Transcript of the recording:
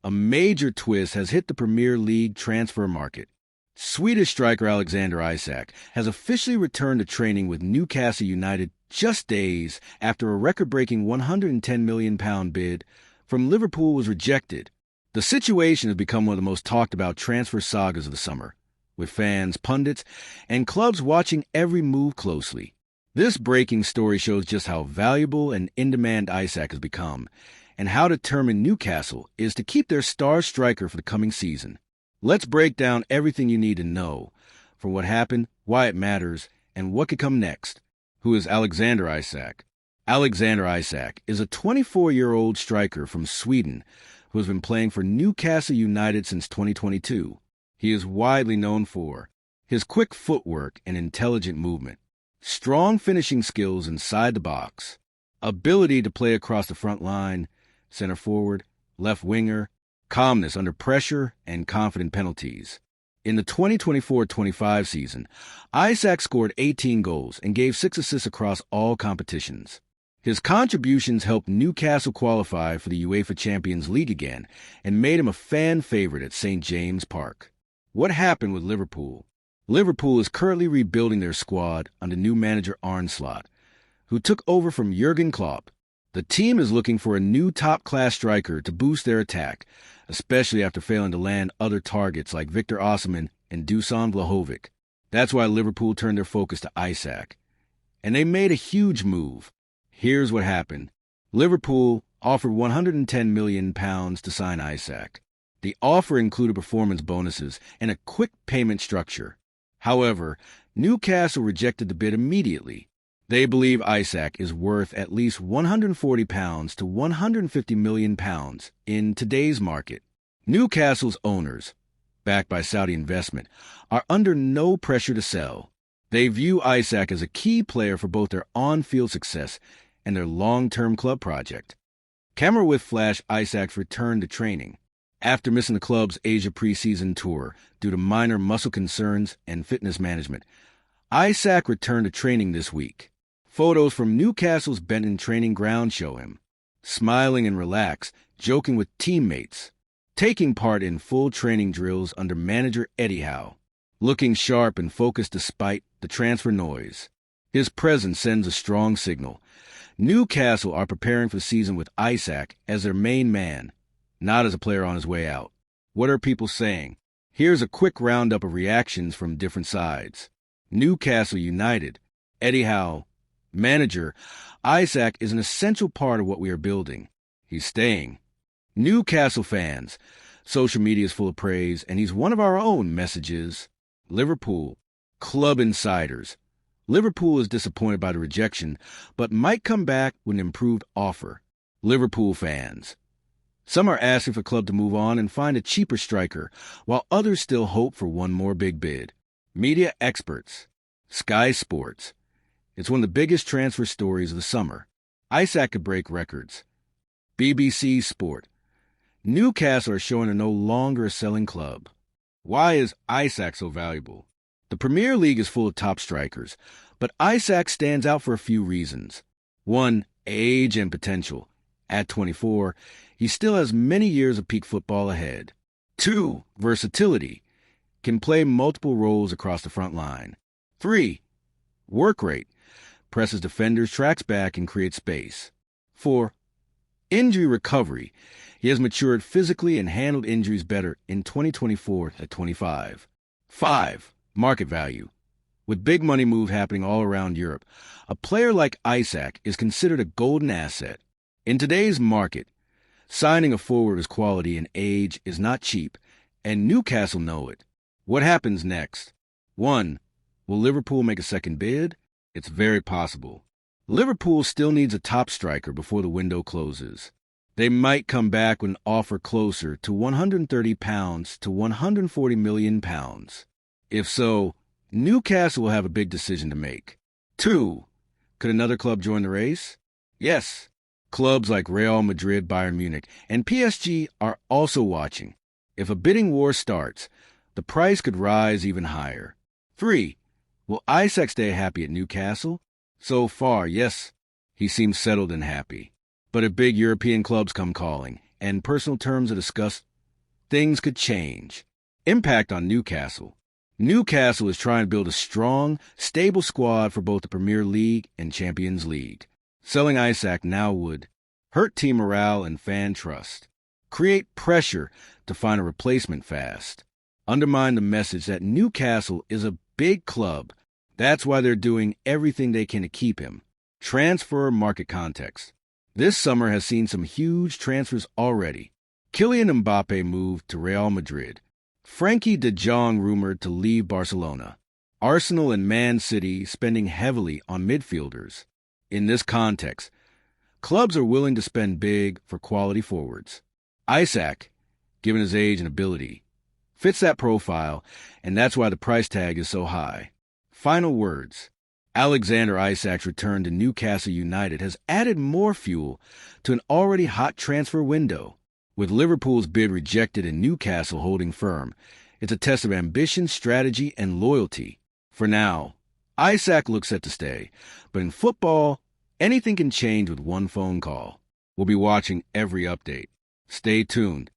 A major twist has hit the Premier League transfer market. Swedish striker Alexander Isak has officially returned to training with Newcastle United just days after a record-breaking £110 million bid from Liverpool was rejected. The situation has become one of the most talked-about transfer sagas of the summer, with fans, pundits, and clubs watching every move closely. This breaking story shows just how valuable and in-demand Isak has become, and how determined Newcastle is to keep their star striker for the coming season. Let's break down everything you need to know, from what happened, why it matters, and what could come next. Who is Alexander Isak? Alexander Isak is a 24-year-old striker from Sweden who has been playing for Newcastle United since 2022. He is widely known for his quick footwork and intelligent movement, strong finishing skills inside the box, ability to play across the front line, center forward, left winger, calmness under pressure, and confident penalties. In the 2024-25 season, Isak scored 18 goals and gave 6 assists across all competitions. His contributions helped Newcastle qualify for the UEFA Champions League again and made him a fan favorite at St. James Park. What happened with Liverpool? Liverpool is currently rebuilding their squad under new manager Arne Slot, who took over from Jurgen Klopp. The team is looking for a new top-class striker to boost their attack, especially after failing to land other targets like Victor Osimhen and Dusan Vlahovic. That's why Liverpool turned their focus to Isak. And they made a huge move. Here's what happened. Liverpool offered £110 million to sign Isak. The offer included performance bonuses and a quick payment structure. However, Newcastle rejected the bid immediately. They believe Isak is worth at least £140 to £150 million in today's market. Newcastle's owners, backed by Saudi investment, are under no pressure to sell. They view Isak as a key player for both their on-field success and their long-term club project. Camera with flash Isak's return to training. After missing the club's Asia preseason tour due to minor muscle concerns and fitness management, Isak returned to training this week. Photos from Newcastle's Benton training ground show him smiling and relaxed, joking with teammates, taking part in full training drills under manager Eddie Howe, looking sharp and focused despite the transfer noise. His presence sends a strong signal. Newcastle are preparing for the season with Isak as their main man, not as a player on his way out. What are people saying? Here's a quick roundup of reactions from different sides. Newcastle United. Eddie Howe. Manager, Isak is an essential part of what we are building. He's staying. Newcastle fans. Social media is full of praise, and he's one of our own messages. Liverpool. Club insiders. Liverpool is disappointed by the rejection, but might come back with an improved offer. Liverpool fans. Some are asking for the club to move on and find a cheaper striker, while others still hope for one more big bid. Media experts. Sky Sports. It's one of the biggest transfer stories of the summer. Isak could break records. BBC Sport. Newcastle are showing they're no longer a selling club. Why is Isak so valuable? The Premier League is full of top strikers, but Isak stands out for a few reasons. 1. Age and potential. At 24, he still has many years of peak football ahead. 2. Versatility. Can play multiple roles across the front line. 3. Work rate. Presses defenders, tracks back, and creates space. 4. Injury recovery. He has matured physically and handled injuries better in 2024 at 25. 5. Market value. With big money moves happening all around Europe, a player like Isak is considered a golden asset. In today's market, signing a forward of his quality and age is not cheap, and Newcastle know it. What happens next? 1. Will Liverpool make a second bid? It's very possible. Liverpool still needs a top striker before the window closes. They might come back with an offer closer to £130 to £140 million. If so, Newcastle will have a big decision to make. 2. Could another club join the race? Yes. Clubs like Real Madrid, Bayern Munich, and PSG are also watching. If a bidding war starts, the price could rise even higher. 3. Will Isak stay happy at Newcastle? So far, yes, he seems settled and happy. But if big European clubs come calling and personal terms are discussed, things could change. Impact on Newcastle. Newcastle is trying to build a strong, stable squad for both the Premier League and Champions League. Selling Isak now would hurt team morale and fan trust, create pressure to find a replacement fast, undermine the message that Newcastle is a big club. That's why they're doing everything they can to keep him. Transfer market context. This summer has seen some huge transfers already. Kylian Mbappe moved to Real Madrid. Frankie de Jong rumored to leave Barcelona. Arsenal and Man City spending heavily on midfielders. In this context, clubs are willing to spend big for quality forwards. Isak, given his age and ability, fits that profile, and that's why the price tag is so high. Final words. Alexander Isak's return to Newcastle United has added more fuel to an already hot transfer window. With Liverpool's bid rejected and Newcastle holding firm, it's a test of ambition, strategy, and loyalty. For now, Isak looks set to stay, but in football, anything can change with one phone call. We'll be watching every update. Stay tuned.